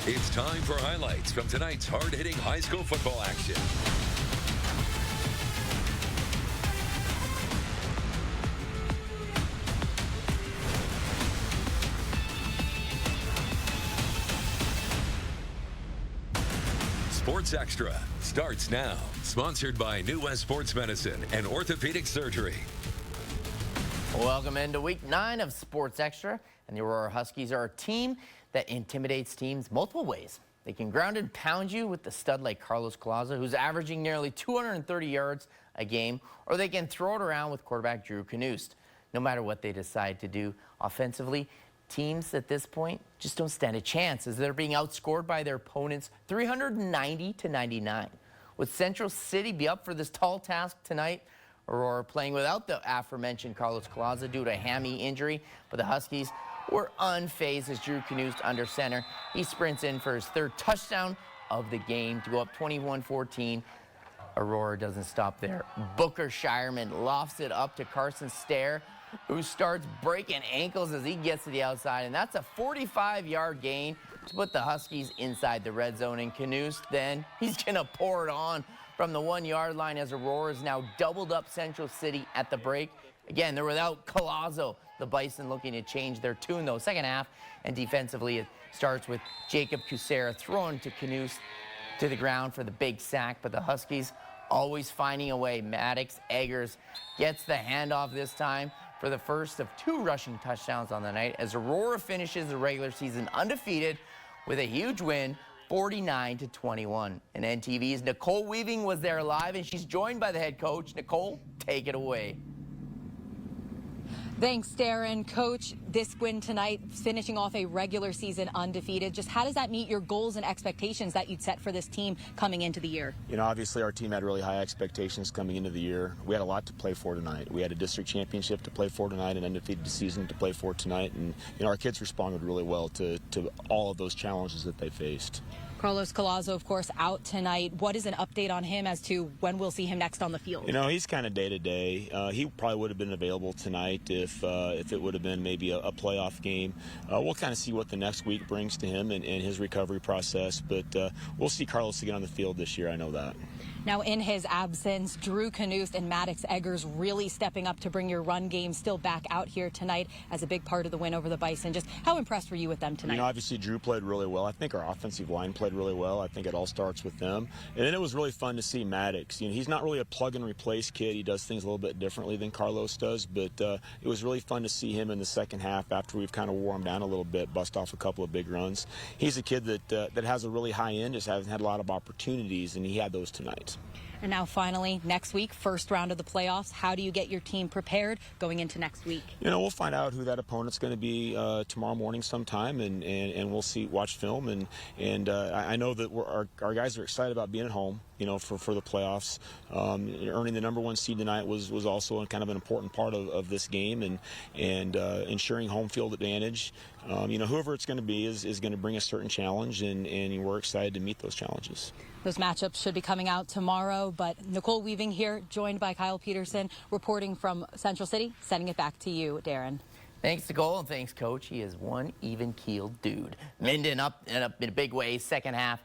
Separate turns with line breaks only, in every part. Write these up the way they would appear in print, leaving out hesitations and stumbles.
It's time for highlights from tonight's hard-hitting high school football action. Sports Extra starts now. Sponsored by New West Sports Medicine and Orthopedic Surgery.
Welcome into week 9 of Sports Extra. And the Aurora Huskies are a team that intimidates teams multiple ways. They can ground and pound you with the stud like Carlos Collazo, who's averaging nearly 230 yards a game, or they can throw it around with quarterback Drew Knust. No matter what they decide to do offensively, teams at this point just don't stand a chance as they're being outscored by their opponents 390-99. Would Central City be up for this tall task tonight? Aurora playing without the aforementioned Carlos Collazo due to a hammy injury, but the Huskies were unfazed as Drew Knust under center. He sprints in for his 3rd touchdown of the game to go up 21-14. Aurora doesn't stop there. Booker Shireman lofts it up to Carson Stair, who starts breaking ankles as he gets to the outside, and that's a 45-yard gain to put the Huskies inside the red zone. And Knust, then, he's going to pour it on from the 1-yard line as Aurora is now doubled up Central City at the break. Again, they're without Collazo. The Bison looking to change their tune, though, second half. And defensively, it starts with Jacob Kucera throwing to Knust to the ground for the big sack. But the Huskies always finding a way. Maddox Eggers gets the handoff this time for the first of 2 rushing touchdowns on the night as Aurora finishes the regular season undefeated with a huge win, 49-21. And NTV's Nicole Weaving was there live, and she's joined by the head coach. Nicole, take it away.
Thanks, Darren. Coach, this win tonight, finishing off a regular season undefeated. Just how does that meet your goals and expectations that you'd set for this team coming into the year?
You know, obviously our team had really high expectations coming into the year. We had a lot to play for tonight. We had a district championship to play for tonight, an undefeated season to play for tonight. And, you know, our kids responded really well to all of those challenges that they faced.
Carlos Collazo, of course, out tonight. What is an update on him as to when we'll see him next on the field? You
know, he's kind of day-to-day. He probably would have been available tonight if it would have been maybe a playoff game. We'll kind of see what the next week brings to him and his recovery process. But we'll see Carlos again on the field this year, I know that.
Now, in his absence, Drew Knust and Maddox Eggers really stepping up to bring your run game still back out here tonight as a big part of the win over the Bison. Just how impressed were you with them tonight?
You know, obviously Drew played really well. I think our offensive line played really well. I think it all starts with them. And then it was really fun to see Maddox. You know, he's not really a plug-and-replace kid. He does things a little bit differently than Carlos does. But it was really fun to see him in the second half after we've kind of wore him down a little bit, bust off a couple of big runs. He's a kid that has a really high end, just hasn't had a lot of opportunities, and he had those tonight.
And now finally, next week, first round of the playoffs. How do you get your team prepared going into next week?
You know, we'll find out who that opponent's going to be tomorrow morning sometime, and we'll see, watch film. And I know that our guys are excited about being at home, you know, for the playoffs. Earning the #1 seed tonight was also kind of an important part of this game, and ensuring home field advantage. You know, whoever it's going to be is going to bring a certain challenge, and we're excited to meet those challenges.
Those matchups should be coming out tomorrow, but Nicole Weaving here, joined by Kyle Peterson, reporting from Central City. Sending it back to you, Darren.
Thanks, Nicole, and thanks, Coach. He is one even-keeled dude. Minden up in a big way, second half,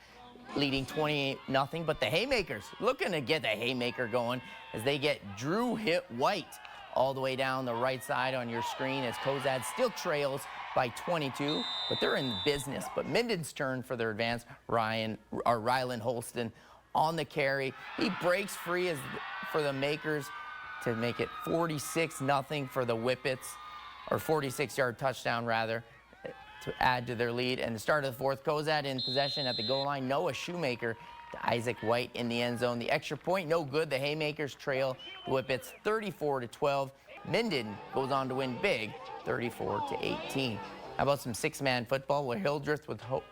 leading 28-0, but the Haymakers looking to get the Haymaker going as they get Drew White all the way down the right side on your screen as Cozad still trails by 22, but they're in business. But Minden's turn for their advance. Rylan Holston on the carry. He breaks free for the Makers to make it 46-0 for the Whippets, or 46-yard touchdown rather, to add to their lead. And the start of the fourth, Cozad in possession at the goal line. Noah Shoemaker to Isaac White in the end zone. The extra point, no good. The Haymakers trail the Whippets 34-12. Minden goes on to win big, 34-18. How about some 6-man football where Hildreth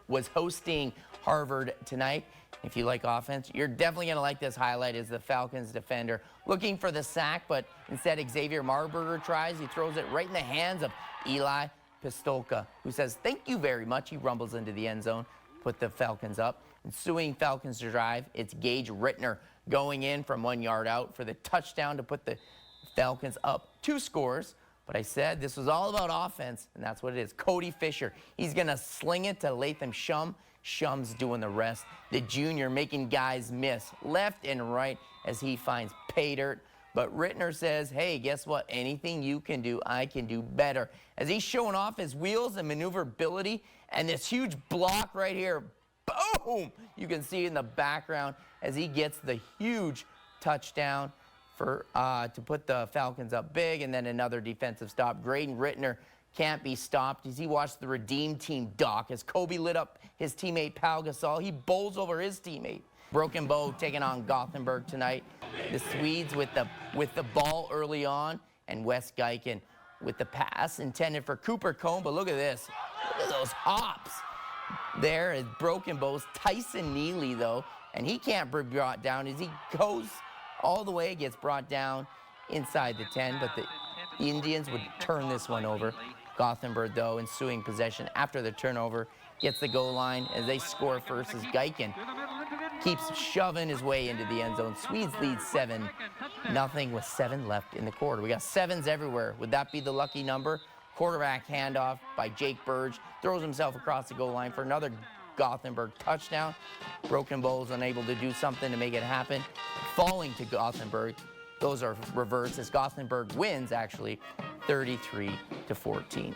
was hosting Harvard tonight? If you like offense, you're definitely going to like this highlight as the Falcons defender looking for the sack, but instead Xavier Marburger tries. He throws it right in the hands of Eli Pistolka, who says, "Thank you very much." He rumbles into the end zone, put the Falcons up. Ensuing Falcons drive, it's Gage Rittner going in from 1 yard out for the touchdown to put the Falcons up 2 scores, But I said this was all about offense, and that's what it is. Cody Fisher, he's going to sling it to Latham Shum. Shum's doing the rest. The junior making guys miss left and right as he finds pay dirt. But Rittner says, hey, guess what? Anything you can do, I can do better. As he's showing off his wheels and maneuverability, and this huge block right here, boom! You can see in the background as he gets the huge touchdown for to put the Falcons up big, and then another defensive stop. Graydon Rittner can't be stopped as he watched the Redeem Team dock as Kobe lit up his teammate Pau Gasol. He bowls over his teammate. Broken Bow taking on Gothenburg tonight. The Swedes with the ball early on, and Wes Geiken with the pass intended for Cooper Cone. But look at this. Look at those hops. There is Broken Bow's Tyson Neely, though, and he can't be brought down as he goes all the way, gets brought down inside the 10, but the Indians would turn this one over. Gothenburg, though, ensuing possession after the turnover, gets the goal line as they score first as Geiken keeps shoving his way into the end zone. Swedes lead 7-0 with 7 left in the quarter. We got 7s everywhere. Would that be the lucky number? Quarterback handoff by Jake Burge, throws himself across the goal line for another Gothenburg touchdown. Broken Bow's unable to do something to make it happen. Falling to Gothenburg. Those are reversed as Gothenburg wins, actually, 33-14.